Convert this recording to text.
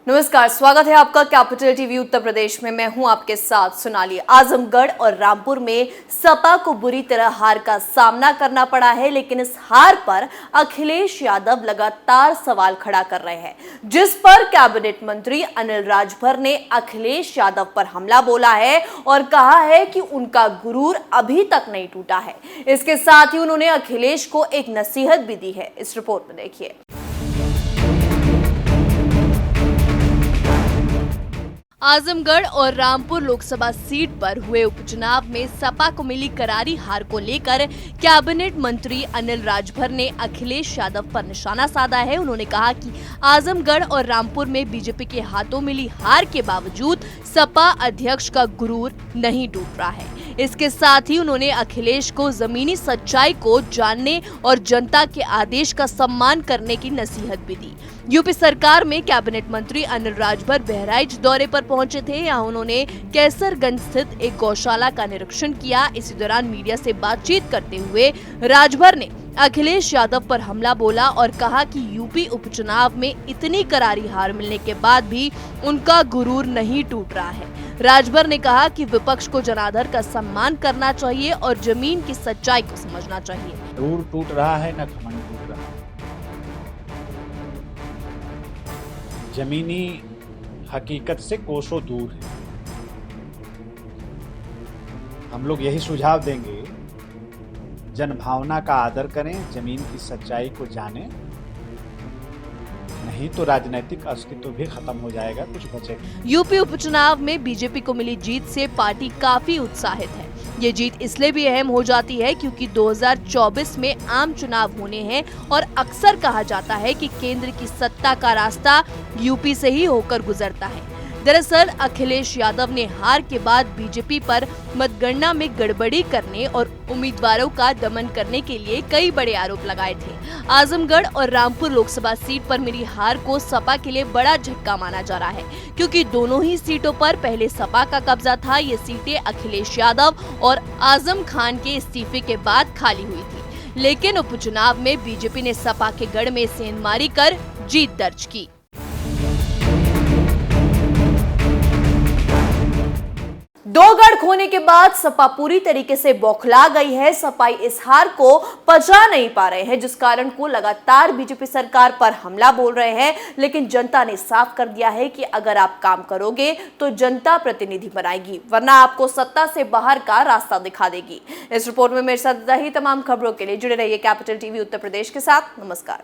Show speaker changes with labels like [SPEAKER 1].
[SPEAKER 1] नमस्कार, स्वागत है आपका कैपिटल टीवी उत्तर प्रदेश में। मैं हूं आपके साथ सोनाली। आजमगढ़ और रामपुर में सपा को बुरी तरह हार का सामना करना पड़ा है, लेकिन इस हार पर अखिलेश यादव लगातार सवाल खड़ा कर रहे हैं, जिस पर कैबिनेट मंत्री अनिल राजभर ने अखिलेश यादव पर हमला बोला है और कहा है कि उनका गुरूर अभी तक नहीं टूटा है। इसके साथ ही उन्होंने अखिलेश को एक नसीहत भी दी है। इस रिपोर्ट में देखिए। आजमगढ़ और रामपुर लोकसभा सीट पर हुए उपचुनाव में सपा को मिली करारी हार को लेकर कैबिनेट मंत्री अनिल राजभर ने अखिलेश यादव पर निशाना साधा है। उन्होंने कहा कि आजमगढ़ और रामपुर में बीजेपी के हाथों मिली हार के बावजूद सपा अध्यक्ष का गुरूर नहीं टूट रहा है। इसके साथ ही उन्होंने अखिलेश को जमीनी सच्चाई को जानने और जनता के आदेश का सम्मान करने की नसीहत भी दी। यूपी सरकार में कैबिनेट मंत्री अनिल राजभर बहराइच दौरे पर पहुंचे थे। यहाँ उन्होंने कैसरगंज स्थित एक गौशाला का निरीक्षण किया। इसी दौरान मीडिया से बातचीत करते हुए राजभर ने अखिलेश यादव पर हमला बोला और कहा कि यूपी उपचुनाव में इतनी करारी हार मिलने के बाद भी उनका गुरूर नहीं टूट रहा है। राजभर ने कहा कि विपक्ष को जनार्दन का सम्मान करना चाहिए और जमीन की सच्चाई को समझना चाहिए।
[SPEAKER 2] गुरूर टूट रहा है न घमंड टूट रहा है। जमीनी हकीकत से कोसों दूर है। हम लोग यही सुझाव देंगे, जनभावना का आदर करें, जमीन की सच्चाई को जानें, नहीं तो राजनीतिक अस्तित्व भी खत्म हो जाएगा, कुछ बचेगा।
[SPEAKER 1] यूपी उपचुनाव में बीजेपी को मिली जीत से पार्टी काफी उत्साहित है। ये जीत इसलिए भी अहम हो जाती है क्योंकि 2024 में आम चुनाव होने हैं और अक्सर कहा जाता है कि केंद्र की सत्ता का रास्ता यूपी से ही होकर गुजरता है। दरअसल अखिलेश यादव ने हार के बाद बीजेपी पर मतगणना में गड़बड़ी करने और उम्मीदवारों का दमन करने के लिए कई बड़े आरोप लगाए थे। आजमगढ़ और रामपुर लोकसभा सीट पर मिली हार को सपा के लिए बड़ा झटका माना जा रहा है, क्योंकि दोनों ही सीटों पर पहले सपा का कब्जा था। ये सीटें अखिलेश यादव और आजम खान के इस्तीफे के बाद खाली हुई थी, लेकिन उपचुनाव में बीजेपी ने सपा के गढ़ में सेंधमारी कर जीत दर्ज की। दो गढ़ खोने के बाद सपा पूरी तरीके से बौखला गई है। सपाई इस हार को पचा नहीं पा रहे हैं, जिस कारण को लगातार बीजेपी सरकार पर हमला बोल रहे हैं। लेकिन जनता ने साफ कर दिया है कि अगर आप काम करोगे तो जनता प्रतिनिधि बनाएगी, वरना आपको सत्ता से बाहर का रास्ता दिखा देगी। इस रिपोर्ट में मेरे साथ ही तमाम खबरों के लिए जुड़े रहिए कैपिटल टीवी उत्तर प्रदेश के साथ। नमस्कार।